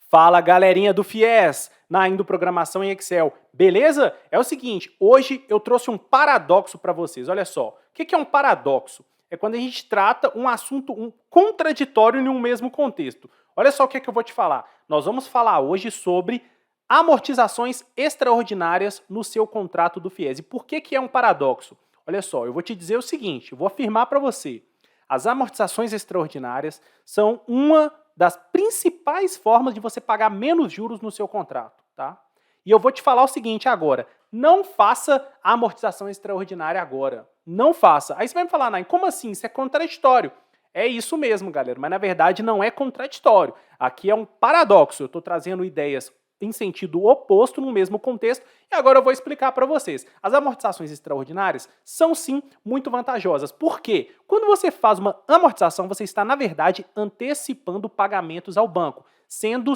Fala, galerinha do FIES, na Indo Programação em Excel, beleza? É o seguinte, hoje eu trouxe um paradoxo para vocês, olha só. O que é um paradoxo? É quando a gente trata um assunto contraditório em um mesmo contexto. Olha só o que eu vou te falar. Nós vamos falar hoje sobre amortizações extraordinárias no seu contrato do FIES. E por que é um paradoxo? Olha só, eu vou te dizer o seguinte, eu vou afirmar para você. As amortizações extraordinárias são uma das principais formas de você pagar menos juros no seu contrato, tá? E eu vou te falar o seguinte agora, não faça a amortização extraordinária agora, não faça. Aí você vai me falar, Nain, como assim? Isso é contraditório. É isso mesmo, galera, mas na verdade não é contraditório. Aqui é um paradoxo, eu estou trazendo ideias em sentido oposto no mesmo contexto, e agora eu vou explicar para vocês. As amortizações extraordinárias são sim muito vantajosas. Por quê? Quando você faz uma amortização, você está, na verdade, antecipando pagamentos ao banco, sendo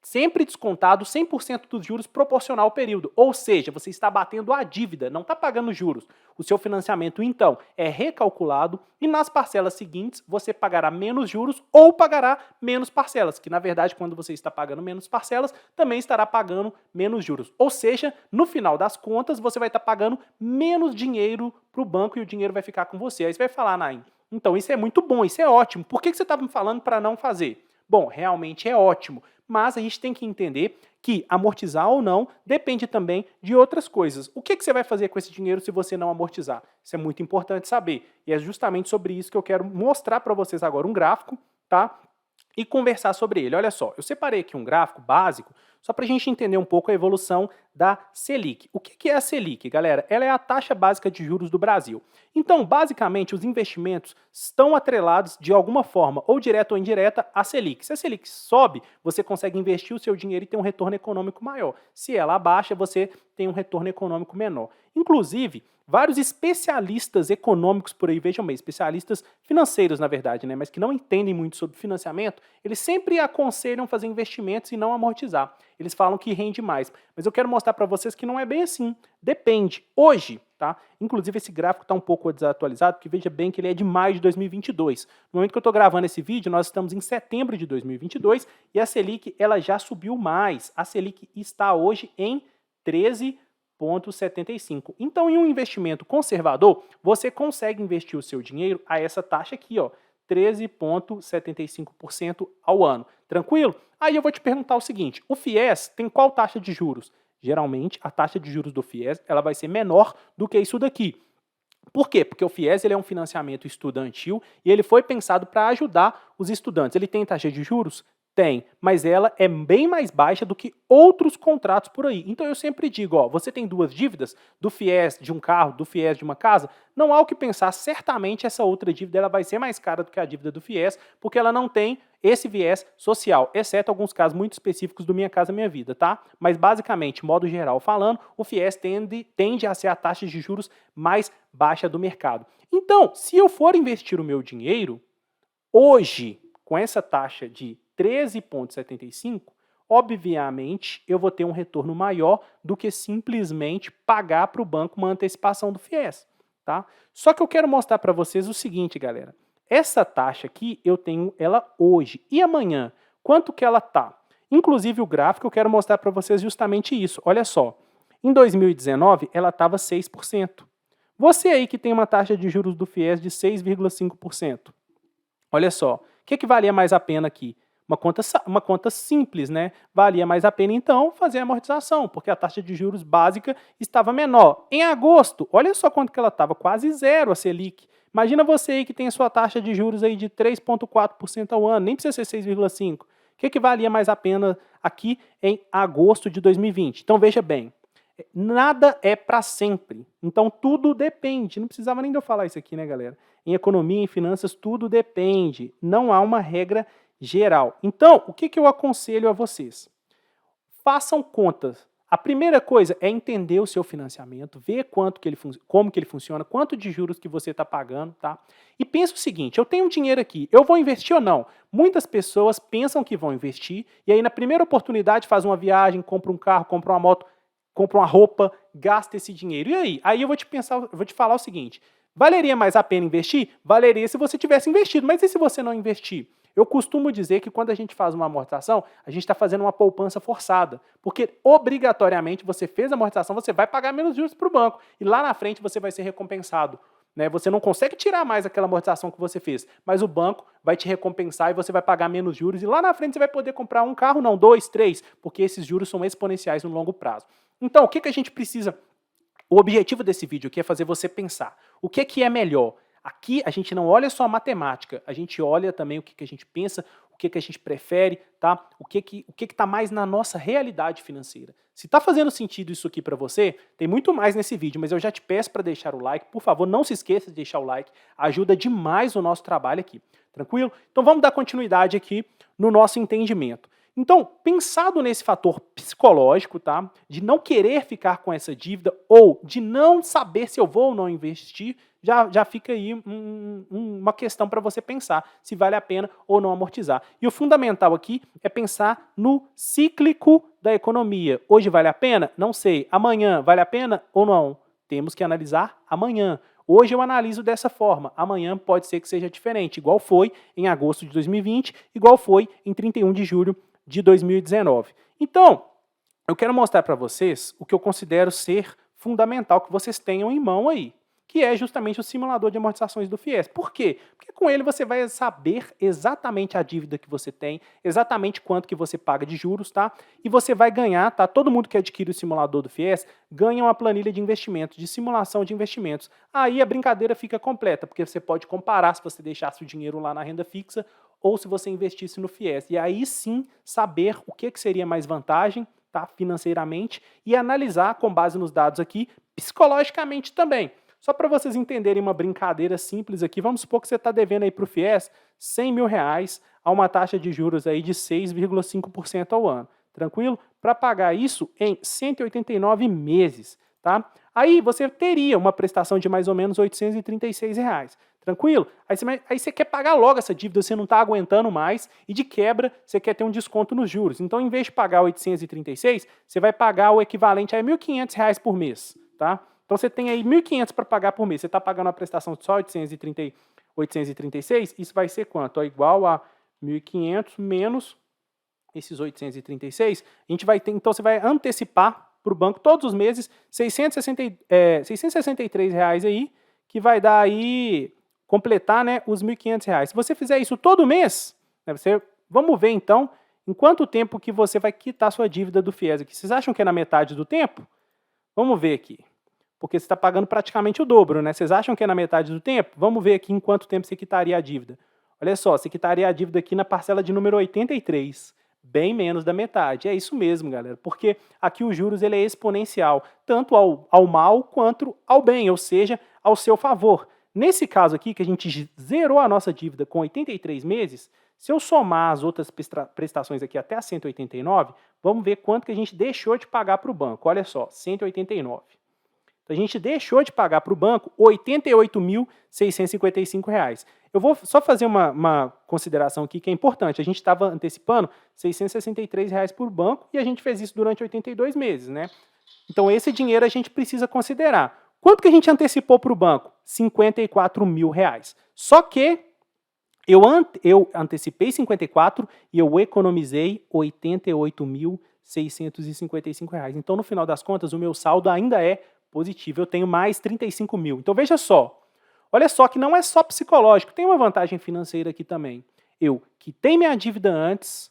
sempre descontado 100% dos juros proporcional ao período. Ou seja, você está batendo a dívida, não está pagando juros. O seu financiamento, então, é recalculado e nas parcelas seguintes você pagará menos juros ou pagará menos parcelas, que na verdade, quando você está pagando menos parcelas, também estará pagando menos juros. Ou seja, no final das contas, você vai estar pagando menos dinheiro para o banco e o dinheiro vai ficar com você. Aí você vai falar, Nain, então isso é muito bom, isso é ótimo. Por que você estava me falando para não fazer? Bom, realmente é ótimo, mas a gente tem que entender que amortizar ou não depende também de outras coisas. O que você vai fazer com esse dinheiro se você não amortizar? Isso é muito importante saber. E é justamente sobre isso que eu quero mostrar para vocês agora um gráfico, tá? E conversar sobre ele. Olha só, eu separei aqui um gráfico básico só para a gente entender um pouco a evolução da Selic. O que é a Selic, galera? Ela é a taxa básica de juros do Brasil. Então, basicamente, os investimentos estão atrelados de alguma forma, ou direta ou indireta, à Selic. Se a Selic sobe, você consegue investir o seu dinheiro e ter um retorno econômico maior. Se ela abaixa, você tem um retorno econômico menor. Inclusive, vários especialistas econômicos por aí, vejam bem, especialistas financeiros, na verdade, né, mas que não entendem muito sobre financiamento, eles sempre aconselham fazer investimentos e não amortizar. Eles falam que rende mais. Mas eu quero mostrar para vocês que não é bem assim. Depende. Hoje, tá? Inclusive esse gráfico está um pouco desatualizado, porque veja bem que ele é de maio de 2022. No momento que eu estou gravando esse vídeo, nós estamos em setembro de 2022 e a Selic ela já subiu mais. A Selic está hoje em 13,75. Então, em um investimento conservador, você consegue investir o seu dinheiro a essa taxa aqui, ó, 13,75% ao ano. Tranquilo? Aí eu vou te perguntar o seguinte, o FIES tem qual taxa de juros? Geralmente, a taxa de juros do FIES ela vai ser menor do que isso daqui. Por quê? Porque o FIES ele é um financiamento estudantil e ele foi pensado para ajudar os estudantes. Ele tem taxa de juros? Tem, mas ela é bem mais baixa do que outros contratos por aí. Então eu sempre digo, ó, você tem duas dívidas, do FIES de um carro, do FIES de uma casa, não há o que pensar, certamente essa outra dívida ela vai ser mais cara do que a dívida do FIES, porque ela não tem esse viés social, exceto alguns casos muito específicos do Minha Casa Minha Vida, tá? Mas basicamente, modo geral falando, o FIES tende a ser a taxa de juros mais baixa do mercado. Então, se eu for investir o meu dinheiro, hoje, com essa taxa de 13,75, obviamente eu vou ter um retorno maior do que simplesmente pagar para o banco uma antecipação do FIES. Tá? Só que eu quero mostrar para vocês o seguinte, galera. Essa taxa aqui eu tenho ela hoje. E amanhã? Quanto que ela tá? Inclusive o gráfico eu quero mostrar para vocês justamente isso. Olha só. Em 2019 ela estava 6%. Você aí que tem uma taxa de juros do FIES de 6,5%. Olha só. O que valia mais a pena aqui? Uma conta simples, né? Valia mais a pena, então, fazer a amortização, porque a taxa de juros básica estava menor. Em agosto, olha só quanto que ela estava, quase zero a Selic. Imagina você aí que tem a sua taxa de juros aí de 3,4% ao ano, nem precisa ser 6,5%. O que valia mais a pena aqui em agosto de 2020? Então, veja bem, nada é para sempre. Então, tudo depende. Não precisava nem de eu falar isso aqui, né, galera? Em economia, em finanças, tudo depende. Não há uma regra geral. Então, o que eu aconselho a vocês? Façam contas. A primeira coisa é entender o seu financiamento, ver como que ele funciona, quanto de juros que você está pagando, tá? E pensa o seguinte, eu tenho dinheiro aqui, eu vou investir ou não? Muitas pessoas pensam que vão investir e aí na primeira oportunidade faz uma viagem, compra um carro, compra uma moto, compra uma roupa, gasta esse dinheiro. E aí? Aí eu vou te falar o seguinte, valeria mais a pena investir? Valeria se você tivesse investido, mas e se você não investir? Eu costumo dizer que quando a gente faz uma amortização, a gente está fazendo uma poupança forçada, porque obrigatoriamente você fez a amortização, você vai pagar menos juros para o banco, e lá na frente você vai ser recompensado. Né? Você não consegue tirar mais aquela amortização que você fez, mas o banco vai te recompensar e você vai pagar menos juros, e lá na frente você vai poder comprar um carro, não, 2, 3, porque esses juros são exponenciais no longo prazo. Então, o que a gente precisa? O objetivo desse vídeo aqui é fazer você pensar. O que é melhor? Aqui a gente não olha só a matemática, a gente olha também o que a gente pensa, o que a gente prefere, tá? O que está mais na nossa realidade financeira. Se está fazendo sentido isso aqui para você, tem muito mais nesse vídeo, mas eu já te peço para deixar o like. Por favor, não se esqueça de deixar o like, ajuda demais o nosso trabalho aqui, tranquilo? Então vamos dar continuidade aqui no nosso entendimento. Então, pensado nesse fator psicológico, tá? De não querer ficar com essa dívida ou de não saber se eu vou ou não investir, já fica aí uma questão para você pensar se vale a pena ou não amortizar. E o fundamental aqui é pensar no cíclico da economia. Hoje vale a pena? Não sei. Amanhã vale a pena ou não? Temos que analisar amanhã. Hoje eu analiso dessa forma, amanhã pode ser que seja diferente, igual foi em agosto de 2020, igual foi em 31 de julho de 2019. Então, eu quero mostrar para vocês o que eu considero ser fundamental que vocês tenham em mão aí, que é justamente o simulador de amortizações do FIES. Por quê? Porque com ele você vai saber exatamente a dívida que você tem, exatamente quanto que você paga de juros, tá? E você vai ganhar, tá? Todo mundo que adquire o simulador do FIES ganha uma planilha de investimentos, de simulação de investimentos. Aí a brincadeira fica completa, porque você pode comparar se você deixasse o dinheiro lá na renda fixa ou se você investisse no FIES. E aí sim saber o que seria mais vantagem, tá? Financeiramente, e analisar com base nos dados aqui, psicologicamente também. Só para vocês entenderem uma brincadeira simples aqui, vamos supor que você está devendo aí para o FIES R$100 mil a uma taxa de juros aí de 6,5% ao ano. Tranquilo? Para pagar isso em 189 meses. Tá? Aí você teria uma prestação de mais ou menos R$836. Tranquilo? Aí você quer pagar logo essa dívida, você não está aguentando mais e de quebra você quer ter um desconto nos juros. Então, em vez de pagar 836, você vai pagar o equivalente a R$1.500 por mês. Tá? Então, você tem aí 1.500 para pagar por mês. Você está pagando a prestação de só 836, isso vai ser quanto? Igual a 1.500 menos esses 836. A gente vai ter, então, você vai antecipar para o banco todos os meses R$663 aí, que vai dar aí, completar, né, os R$1.500. Se você fizer isso todo mês, né, vamos ver então em quanto tempo que você vai quitar sua dívida do FIES aqui. Vocês acham que é na metade do tempo? Vamos ver aqui. Porque você está pagando praticamente o dobro, né? Vocês acham que é na metade do tempo? Vamos ver aqui em quanto tempo você quitaria a dívida. Olha só, você quitaria a dívida aqui na parcela de número 83. Bem menos da metade. É isso mesmo, galera. Porque aqui os juros ele é exponencial, tanto ao mal quanto ao bem, ou seja, ao seu favor. Nesse caso aqui, que a gente zerou a nossa dívida com 83 meses, se eu somar as outras prestações aqui até a 189, vamos ver quanto que a gente deixou de pagar para o banco. Olha só, 189. Então, a gente deixou de pagar para o banco R$ 88.655. Eu vou só fazer uma consideração aqui que é importante. A gente estava antecipando R$ 663 por banco e a gente fez isso durante 82 meses, né? Então, esse dinheiro a gente precisa considerar. Quanto que a gente antecipou para o banco? R$ 54 mil. Só que eu antecipei 54 e eu economizei R$ 88.655. Então, no final das contas, o meu saldo ainda é positivo. Eu tenho mais 35 mil. Então, veja só. Olha só que não é só psicológico. Tem uma vantagem financeira aqui também. Eu quitei minha dívida antes,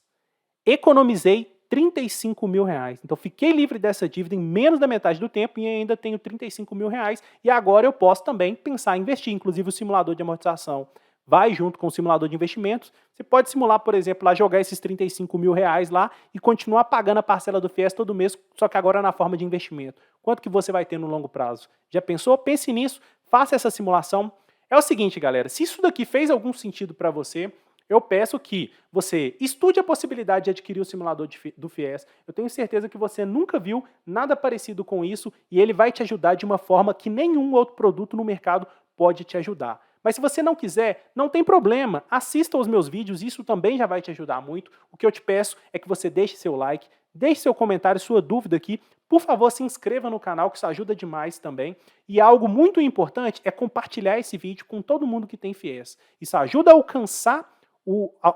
economizei 35 mil reais. Então, fiquei livre dessa dívida em menos da metade do tempo e ainda tenho 35 mil reais. E agora eu posso também pensar em investir. Inclusive, o simulador de amortização vai junto com o simulador de investimentos. Você pode simular, por exemplo, lá jogar esses 35 mil reais lá e continuar pagando a parcela do FIES todo mês, só que agora na forma de investimento. Quanto que você vai ter no longo prazo? Já pensou? Pense nisso, faça essa simulação. É o seguinte, galera, se isso daqui fez algum sentido para você, eu peço que você estude a possibilidade de adquirir o simulador do FIES. Eu tenho certeza que você nunca viu nada parecido com isso e ele vai te ajudar de uma forma que nenhum outro produto no mercado pode te ajudar. Mas se você não quiser, não tem problema, assista aos meus vídeos, isso também já vai te ajudar muito. O que eu te peço é que você deixe seu like, deixe seu comentário, sua dúvida aqui. Por favor, se inscreva no canal, que isso ajuda demais também. E algo muito importante é compartilhar esse vídeo com todo mundo que tem FIES. Isso ajuda a alcançar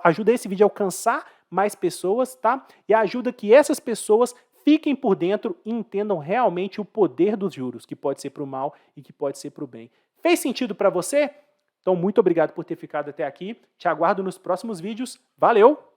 ajuda esse vídeo a alcançar mais pessoas, tá? E ajuda que essas pessoas fiquem por dentro e entendam realmente o poder dos juros, que pode ser para o mal e que pode ser para o bem. Fez sentido para você? Então, muito obrigado por ter ficado até aqui. Te aguardo nos próximos vídeos. Valeu!